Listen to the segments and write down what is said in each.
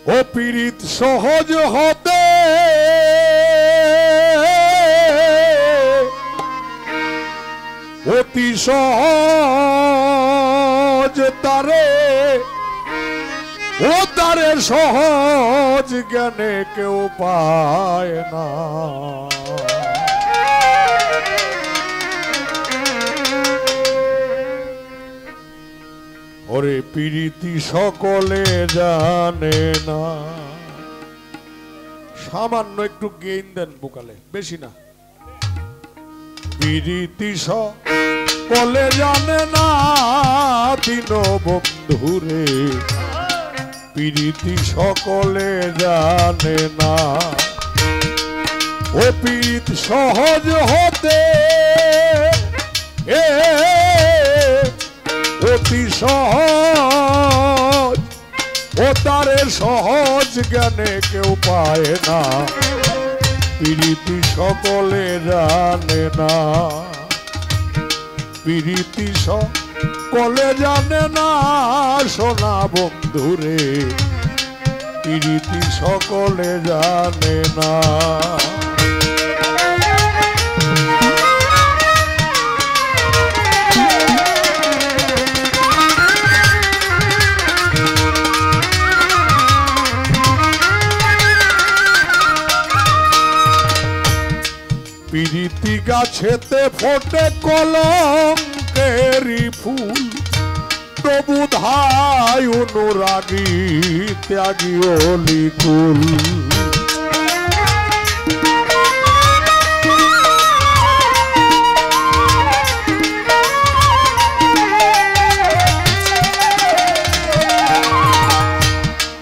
ও পীড়িত সহজ হতে অতি সহজ তারে ও তারে সহজ জ্ঞানে কেউ পায় না। ওরে পীড়িতি সকলে জানে না। সামান্য একটু গেইন দেন বোকালে, বেশি না। পীড়িতি সকলে জানে না দিন বন্ধুরে, পীড়িতি সকলে জানে না। ও পীড়িত সহজ হতে অতি সহজ ও তারে সহজ জ্ঞানে কেউ পায় না। পীড়িতি সকলে জানে না, পীড়িতি সকলে জানে না সোনা বন্ধুরে, পীড়িতি সকলে জানে না। পীড়িতি গাছেতে ফোটে কলঙ্কেরি ফুল, তবু ধায় অনুরাগী ত্যাগী অলিকুল।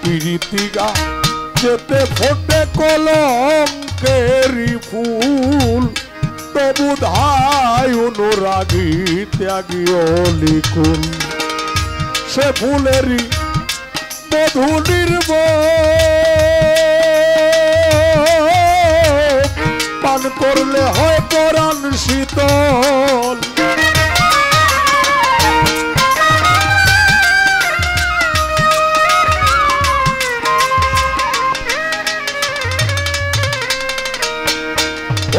পীড়িতি গাছেতে ফোটে কলঙ্কেরি ফুল, তবু ধায় অনুরাগী ত্যাগী অলিকুল। সে ফুলেরই মধু নির্মল, পান করলে হয় পরাণ শীতল।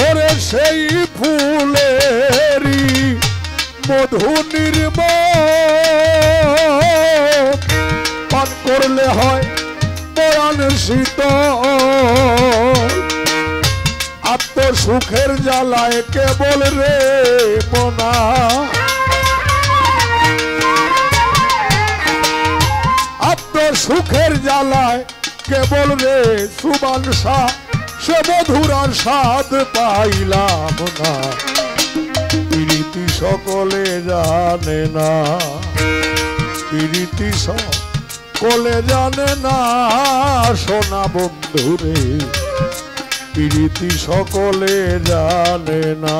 ওরে সেই ফুলেরই মধু নির্মল, পান করলে হয় পরাণ শীতল। আত্মসুখের জ্বালায় কেবল রে মনা, আত্মসুখের জ্বালায় কেবল রে সুবাংশা, সে মধুর স্বাদ পাইলাম না। পীড়িতি সকলে জানে না, পীড়িতি সকলে জানে না সোনা বন্ধুরে, পীড়িতি সকলে জানে না।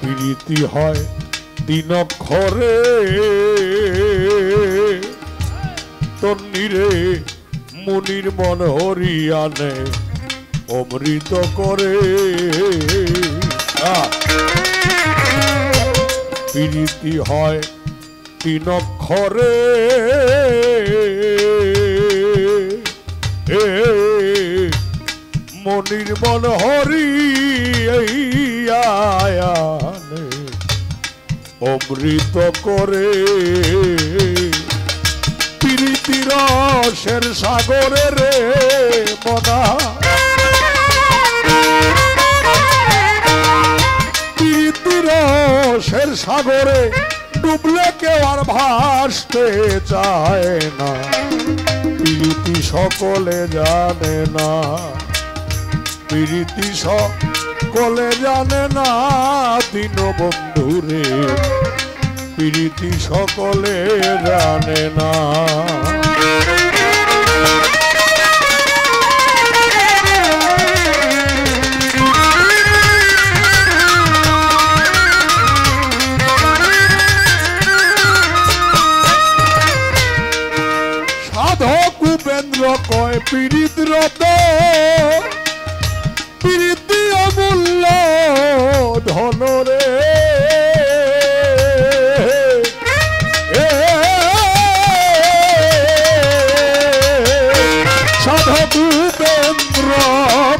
পীড়িতি হয় তিন অক্ষরে তন্নিরে, মুনির মন হরিয়ানে অমৃত করে। পীড়িতি হয় তিন অক্ষরে মনির মন হরিয়ানে অমৃত করে। পীড়িতি রসের সাগরে রে মনা, পীড়িতি রসের সাগরে ডুবলে কেউ আর ভাসতে চায় না। পীড়িতি সকলে জানে না, পীড়িতি সকলে জানে না দিন বন্ধুরে প্রীতি সকলে জানে না সাধক উপেন্দ্র কয় পীড়িতরত প্রীতি অমূল্য ধনরে সাধক উপেন্দ্র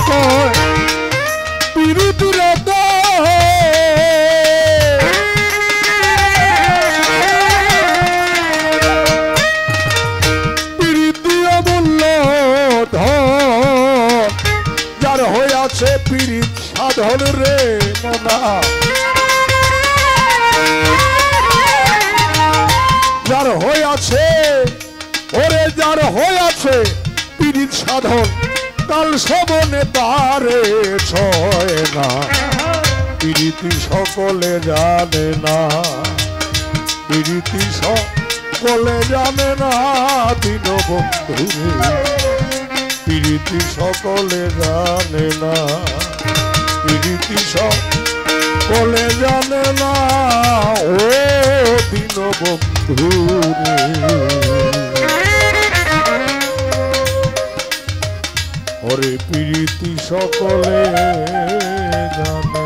কয় পীড়িতরত যার হইয়াছে পীড়িত সাধন রে মনা যার হইয়াছে ওরে যার হইয়াছে পীড়িত সাধন কাল শবনে তারে ছয় না পীড়িতি সকলে জানে না পীড়িতি সকলে জানে না দিন বন্ধু প্রীতি সকলে জানে না প্রীতি সকলে জানে না ও দিন বন্ধু ওরে প্রীতি সকলে জানে